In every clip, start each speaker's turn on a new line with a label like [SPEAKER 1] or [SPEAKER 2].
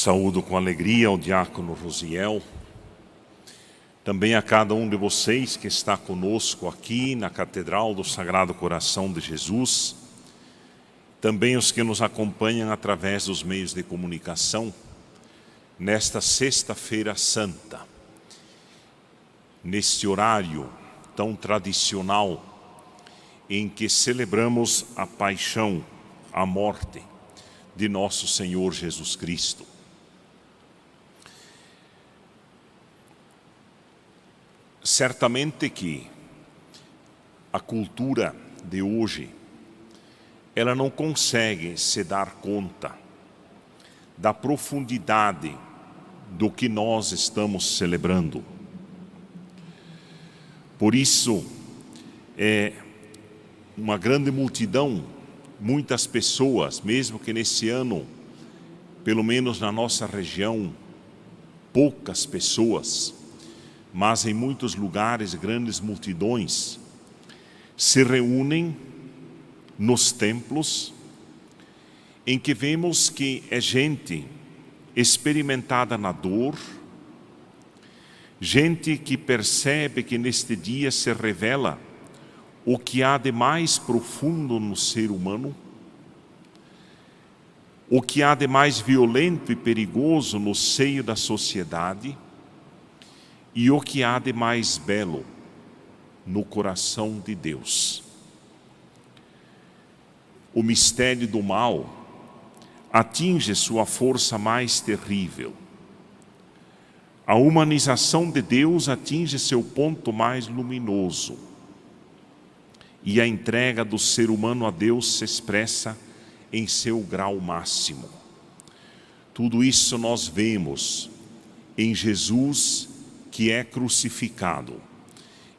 [SPEAKER 1] Saúdo com alegria o diácono Rosiel, também a cada um de vocês que está conosco aqui na Catedral do Sagrado Coração de Jesus, também os que nos acompanham através dos meios de comunicação, nesta Sexta-feira Santa, neste horário tão tradicional em que celebramos a paixão, a morte de nosso Senhor Jesus Cristo. Certamente que a cultura de hoje, ela não consegue se dar conta da profundidade do que nós estamos celebrando. Por isso, uma grande multidão, muitas pessoas, mesmo que nesse ano, pelo menos na nossa região, poucas pessoas, mas em muitos lugares grandes multidões se reúnem nos templos, em que vemos que é gente experimentada na dor, gente que percebe que neste dia se revela o que há de mais profundo no ser humano, o que há de mais violento e perigoso no seio da sociedade, e o que há de mais belo no coração de Deus. O mistério do mal atinge sua força mais terrível. A humanização de Deus atinge seu ponto mais luminoso. E a entrega do ser humano a Deus se expressa em seu grau máximo. Tudo isso nós vemos em Jesus, que é crucificado,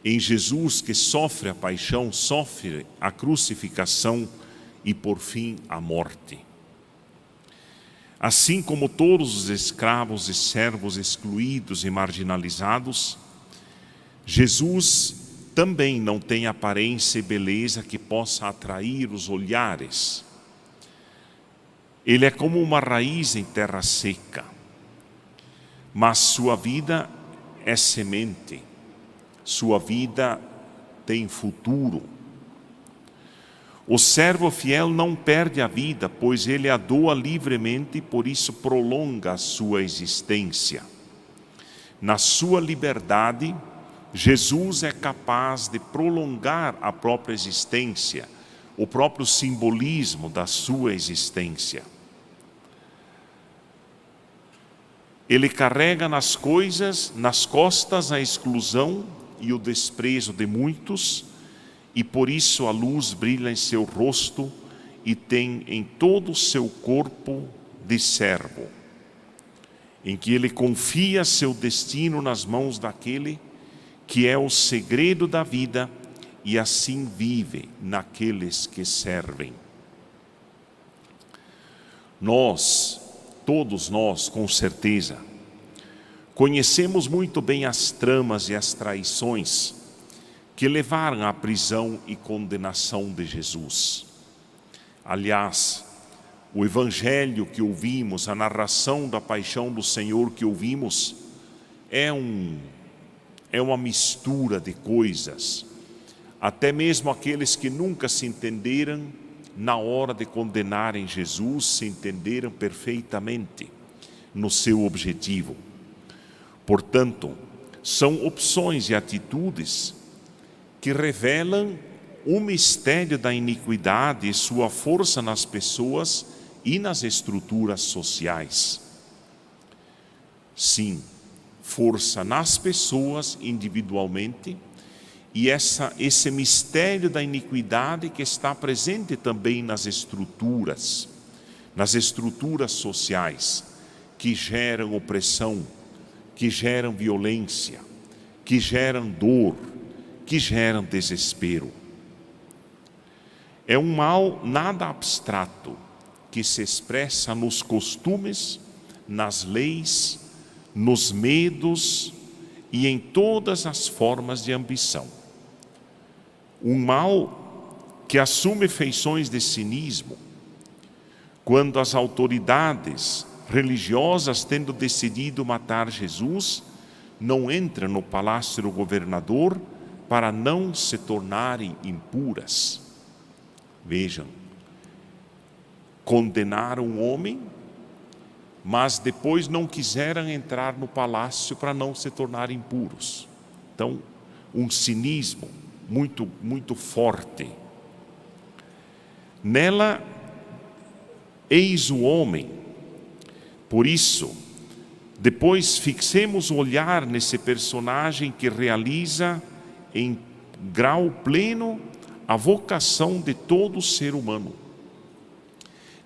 [SPEAKER 1] em Jesus que sofre a paixão, sofre a crucificação e por fim a morte. Assim como todos os escravos e servos excluídos e marginalizados, Jesus também não tem aparência e beleza que possa atrair os olhares. Ele é como uma raiz em terra seca, mas sua vida é semente, sua vida tem futuro. O servo fiel não perde a vida, pois ele a doa livremente e por isso prolonga a sua existência. Na sua liberdade, Jesus é capaz de prolongar a própria existência, o próprio simbolismo da sua existência. Ele carrega nas costas a exclusão e o desprezo de muitos, e por isso a luz brilha em seu rosto e tem em todo o seu corpo de servo, em que ele confia seu destino nas mãos daquele que é o segredo da vida e assim vive naqueles que servem. Todos nós, com certeza, conhecemos muito bem as tramas e as traições que levaram à prisão e condenação de Jesus. Aliás, o evangelho que ouvimos, a narração da paixão do Senhor que ouvimos, é uma mistura de coisas. Até mesmo aqueles que nunca se entenderam, na hora de condenarem Jesus, se entenderam perfeitamente no seu objetivo. Portanto, são opções e atitudes que revelam o mistério da iniquidade e sua força nas pessoas e nas estruturas sociais. Sim, força nas pessoas individualmente, e esse mistério da iniquidade que está presente também nas estruturas sociais, que geram opressão, que geram violência, que geram dor, que geram desespero. É um mal nada abstrato, que se expressa nos costumes, nas leis, nos medos e em todas as formas de ambição. Um mal que assume feições de cinismo, quando as autoridades religiosas, tendo decidido matar Jesus, não entram no palácio do governador para não se tornarem impuras. Vejam, condenaram um homem, mas depois não quiseram entrar no palácio para não se tornarem impuros. Então, um cinismo muito, muito forte. Nela, eis o homem. Por isso, depois fixemos o olhar nesse personagem que realiza em grau pleno a vocação de todo ser humano.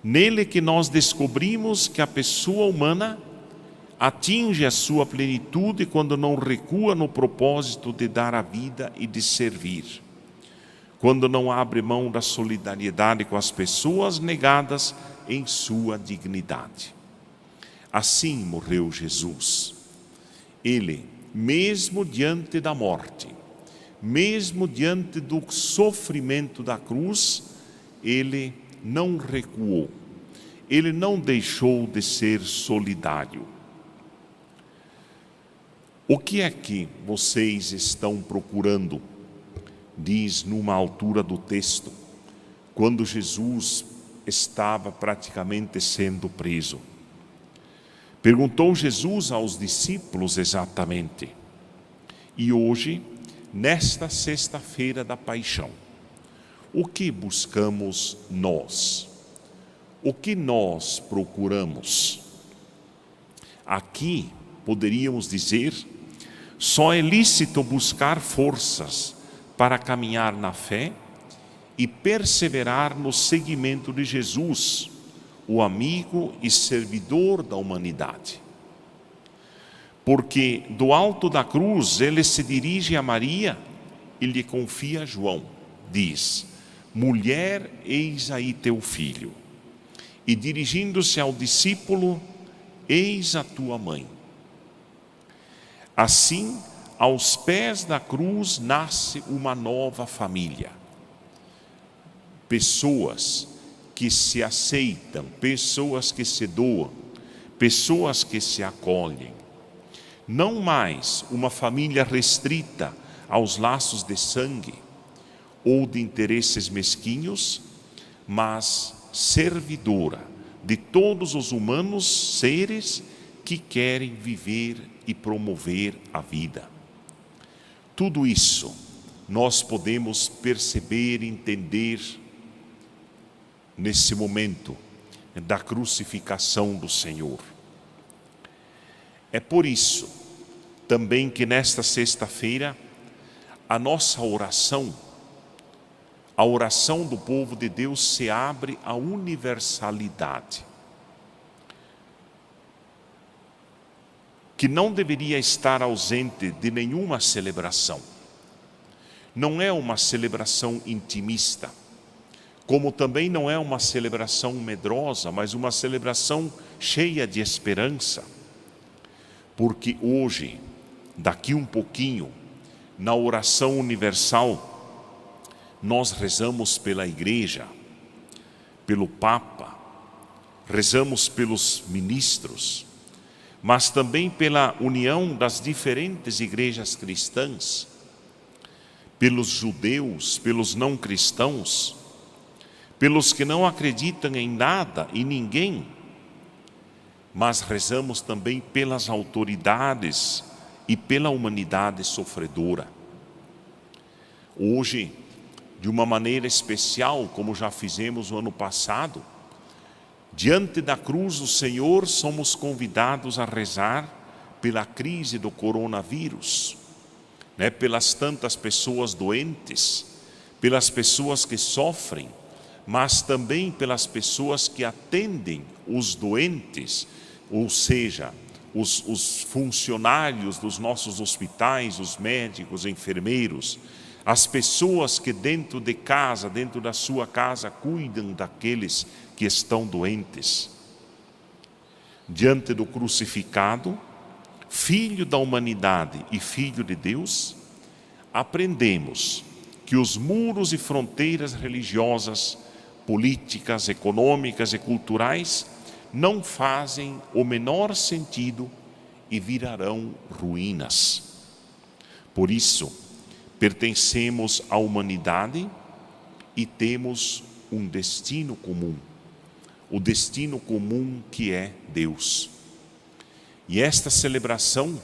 [SPEAKER 1] Nele que nós descobrimos que a pessoa humana atinge a sua plenitude quando não recua no propósito de dar a vida e de servir, quando não abre mão da solidariedade com as pessoas negadas em sua dignidade. Assim morreu Jesus. Ele, mesmo diante da morte, mesmo diante do sofrimento da cruz, ele não recuou, ele não deixou de ser solidário. O que é que vocês estão procurando? Diz numa altura do texto, quando Jesus estava praticamente sendo preso. Perguntou Jesus aos discípulos exatamente. E hoje, nesta sexta-feira da paixão, o que buscamos nós? O que nós procuramos? Aqui, poderíamos dizer, só é lícito buscar forças para caminhar na fé e perseverar no seguimento de Jesus, o amigo e servidor da humanidade. Porque do alto da cruz ele se dirige a Maria e lhe confia a João. Diz: mulher, eis aí teu filho. E dirigindo-se ao discípulo: eis a tua mãe. Assim, aos pés da cruz nasce uma nova família. Pessoas que se aceitam, pessoas que se doam, pessoas que se acolhem. Não mais uma família restrita aos laços de sangue ou de interesses mesquinhos, mas servidora de todos os humanos seres que querem viver e promover a vida. Tudo isso nós podemos perceber e entender nesse momento da crucificação do Senhor. É por isso também que nesta sexta-feira a nossa oração, a oração do povo de Deus se abre à universalidade, que não deveria estar ausente de nenhuma celebração. Não é uma celebração intimista, como também não é uma celebração medrosa, mas uma celebração cheia de esperança. Porque hoje, daqui um pouquinho, na oração universal, nós rezamos pela Igreja, pelo Papa, rezamos pelos ministros, mas também pela união das diferentes igrejas cristãs, pelos judeus, pelos não cristãos, pelos que não acreditam em nada e ninguém, mas rezamos também pelas autoridades e pela humanidade sofredora. Hoje, de uma maneira especial, como já fizemos no ano passado, diante da cruz do Senhor, somos convidados a rezar pela crise do coronavírus, pelas tantas pessoas doentes, pelas pessoas que sofrem, mas também pelas pessoas que atendem os doentes, ou seja, os funcionários dos nossos hospitais, os médicos, enfermeiros, as pessoas que dentro de casa, dentro da sua casa, cuidam daqueles que estão doentes. Diante do crucificado, Filho da humanidade e Filho de Deus, aprendemos que os muros e fronteiras religiosas, políticas, econômicas e culturais não fazem o menor sentido e virarão ruínas. Por isso, pertencemos à humanidade e temos um destino comum. O destino comum que é Deus. E esta celebração,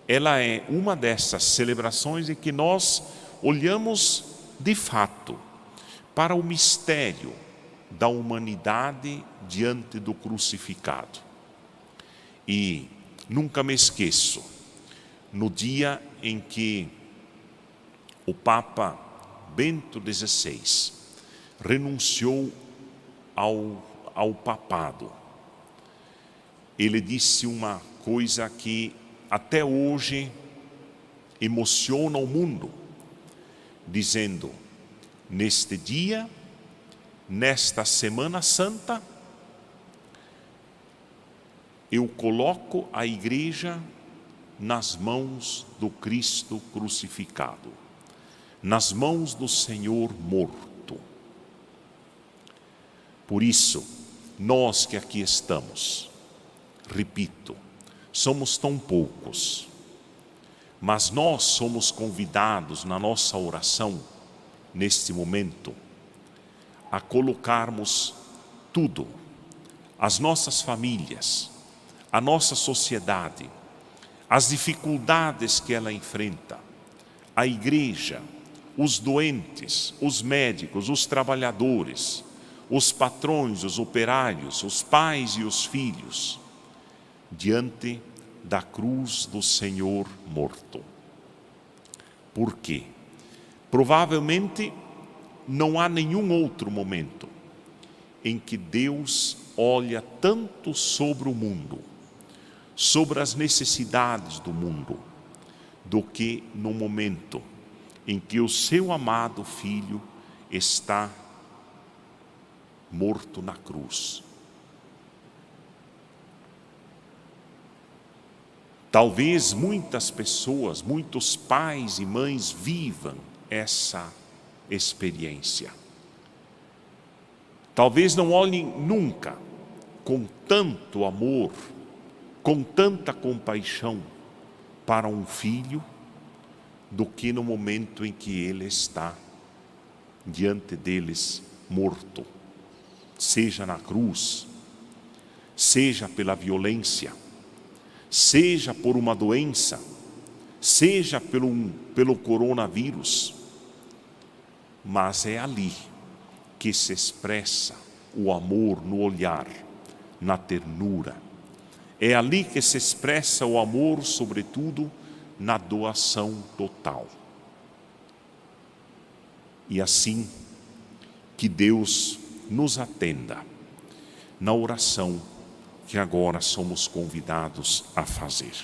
[SPEAKER 1] ela é uma dessas celebrações em que nós olhamos de fato para o mistério da humanidade diante do crucificado. E nunca me esqueço, no dia em que o Papa Bento XVI renunciou ao papado, ele disse uma coisa que até hoje emociona o mundo, dizendo: neste dia, nesta Semana Santa, eu coloco a igreja nas mãos do Cristo crucificado, nas mãos do Senhor morto. Por isso, nós que aqui estamos, repito, somos tão poucos, mas nós somos convidados na nossa oração, neste momento, a colocarmos tudo, as nossas famílias, a nossa sociedade, as dificuldades que ela enfrenta, a igreja, os doentes, os médicos, os trabalhadores, os patrões, os operários, os pais e os filhos, diante da cruz do Senhor morto. Por quê? Provavelmente não há nenhum outro momento em que Deus olha tanto sobre o mundo, sobre as necessidades do mundo, do que no momento em que o seu amado Filho está morto na cruz. Talvez muitas pessoas, muitos pais e mães vivam essa experiência. Talvez não olhem nunca com tanto amor, com tanta compaixão para um filho, do que no momento em que ele está diante deles morto, seja na cruz, seja pela violência, seja por uma doença, seja pelo coronavírus. Mas é ali que se expressa o amor no olhar, na ternura. É ali que se expressa o amor, sobretudo, na doação total. E assim, que Deus nos atenda na oração que agora somos convidados a fazer.